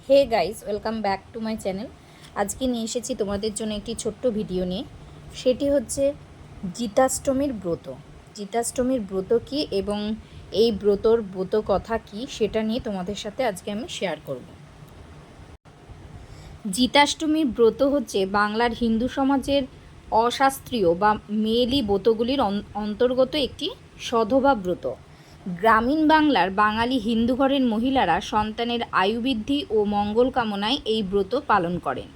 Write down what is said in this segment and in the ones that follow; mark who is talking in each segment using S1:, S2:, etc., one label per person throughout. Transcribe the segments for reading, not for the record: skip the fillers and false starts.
S1: Hey guys, welcome back to my channel. আজকে নিয়ে এসেছি তোমাদের জন্য একটি ছোট্ট ভিডিও নিয়ে। সেটি হচ্ছে জিতাষ্টমীর ব্রত। জিতাষ্টমীর ব্রত কী এবং এই ব্রত কথা কী সেটা নিয়ে তোমাদের সাথে আজকে আমি শেয়ার করব। জিতাষ্টমীর ব্রত হচ্ছে বাংলার হিন্দু সমাজের অশাস্ত্রীয় বা মেয়েলি ব্রতগুলির অন্তর্গত একটি সধবা ব্রত। গ্রামীণ বাংলার বাঙালি হিন্দু ঘরের মহিলারা সন্তানের আয়ু বৃদ্ধি ও মঙ্গল কামনায় এই ব্রত পালন করেন।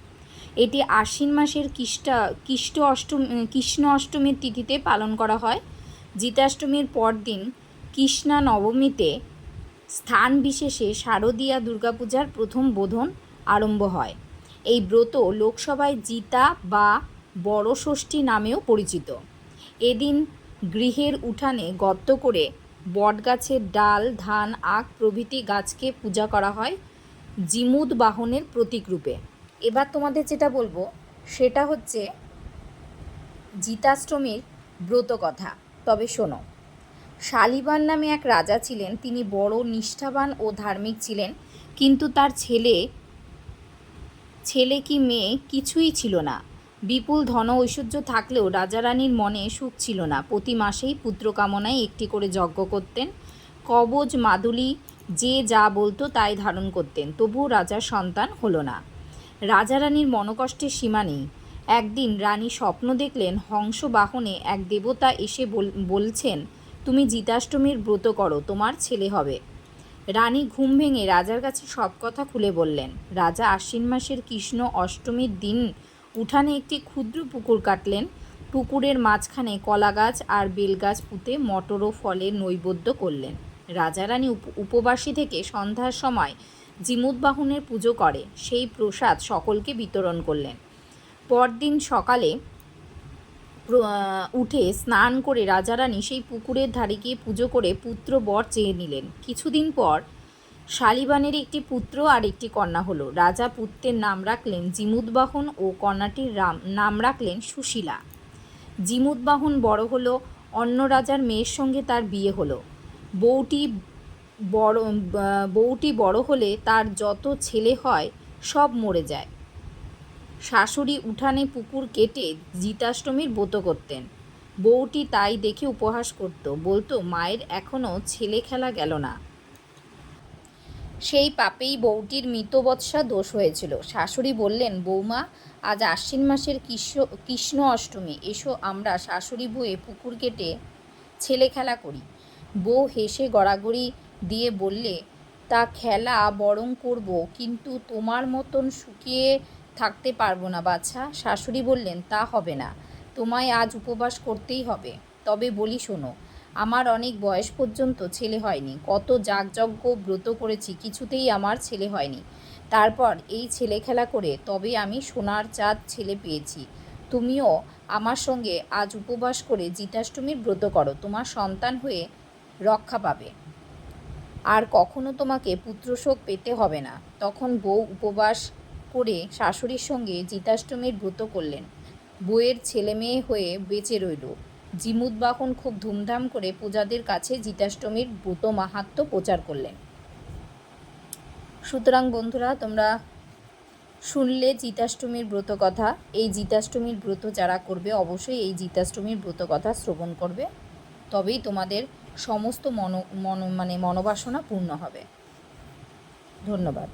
S1: এটি আশ্বিন মাসের কৃষ্ণ অষ্টমীর তিথিতে পালন করা হয়। জিতাষ্টমীর পরদিন কৃষ্ণা নবমীতে স্থান বিশেষে শারদীয়া দুর্গাপূজার প্রথম বোধন আরম্ভ হয়। এই ব্রত লোকসভায় জিতা বা বড় ষষ্ঠী নামেও পরিচিত। এদিন গৃহের উঠানে গর্ত করে বটগাছের ডাল, ধান, আখ প্রভৃতি গাছকে পূজা করা হয় জিমুদ বাহনের প্রতীক রূপে। এবার তোমাদের যেটা বলবো সেটা হচ্ছে জিতাষ্টমীর ব্রত কথা। তবে শোনো, শালিবান নামে এক রাজা ছিলেন। তিনি বড় নিষ্ঠাবান ও ধার্মিক ছিলেন, কিন্তু তার ছেলে কি মেয়ে কিছুই ছিল না। বিপুল ধন ঐশ্বর্য থাকলেও রাজারানীর মনে সুখ ছিল না। প্রতি মাসেই পুত্র কামনায় একটি করে যজ্ঞ করতেন। কবজ মাদুলি যে যা বলতো তাই ধারণ করতেন, তবুও রাজার সন্তান হলো না। রাজারানীর মনোকষ্টের সীমা নেই। একদিন রানী স্বপ্ন দেখলেন, হংস বাহনে এক দেবতা এসে বলছেন, তুমি জিতাষ্টমীর ব্রত করো, তোমার ছেলে হবে। রানী ঘুম ভেঙে রাজার কাছে সব কথা খুলে বললেন। রাজা আশ্বিন মাসের কৃষ্ণ অষ্টমীর দিন উঠানে একটি ক্ষুদ্র পুকুর কাটলেন। পুকুরের মাঝখানে কলা গাছ আর বেলগাছ পুঁতে মটর ও ফলের নৈবেদ্য করলেন। রাজা রানী উপবাসী থেকে সন্ধ্যার সময় জিমুদবাহনের পুজো করে সেই প্রসাদ সকলকে বিতরণ করলেন। পরদিন সকালে উঠে স্নান করে রাজারানী সেই পুকুরের ধারে গিয়ে পুজো করে পুত্র বর চেয়ে নিলেন। কিছুদিন পর শালিবানের একটি পুত্র আর একটি কন্যা হলো। রাজা পুত্রের নাম রাখলেন জিমুদবাহন ও কন্যাটির নাম রাখলেন সুশীলা। জিমুদবাহন বড় হলো, অন্য রাজার মেয়ের সঙ্গে তার বিয়ে হলো। বউটি বড় হলে তার যত ছেলে হয় সব মরে যায়। শাশুড়ি উঠানে পুকুর কেটে জিতাষ্টমীর ব্রত করতেন। বউটি তাই দেখে উপহাস করত, বলতো, মায়ের এখনও ছেলে খেলা গেল না। সেই পাপেই বউটির মৃতবৎসা দোষ হয়েছিল। শাশুড়ি বললেন, বৌমা, আজ আশ্বিন মাসের কৃষ্ণ অষ্টমী, এসো আমরা শাশুড়ি বউয়ে পুকুর কেটে ছেলে খেলা করি। বউ হেসে গড়াগড়ি দিয়ে বললে, তা খেলা বরং করব, কিন্তু তোমার মতন শুকিয়ে থাকতে পারবো না বাছা। শাশুড়ি বললেন, তা হবে না, তোমায় আজ উপবাস করতেই হবে। তবে বলি শোনো, আমার অনেক বয়স পর্যন্ত ছেলে হয়নি। কত যাগযজ্ঞ ব্রত করেছি, কিছুতেই আমার ছেলে হয়নি। তারপর এই ছেলে খেলা করে তবে আমি সোনার চাঁদ ছেলে পেয়েছি। তুমিও আমার সঙ্গে আজ উপবাস করে জিতাষ্টমীর ব্রত করো, তোমার সন্তান হয়ে রক্ষা পাবে, আর কখনো তোমাকে পুত্রশোক পেতে হবে না। তখন বউ উপবাস করে শাশুড়ির সঙ্গে জিতাষ্টমীর ব্রত করলেন। বউয়ের ছেলে মেয়ে হয়ে বেঁচে রইল। জিমুদবাহন খুব ধুমধাম করে প্রজাদের কাছে জিতাষ্টমীর ব্রত মাহাত্ম্য প্রচার করলেন। সুতরাং বন্ধুরা, তোমরা শুনলে জিতাষ্টমীর ব্রত কথা। এই জিতাষ্টমীর ব্রত যারা করবে অবশ্যই এই জিতাষ্টমীর ব্রত কথা শ্রবণ করবে, তবেই তোমাদের সমস্ত মনোবাসনা পূর্ণ হবে। ধন্যবাদ।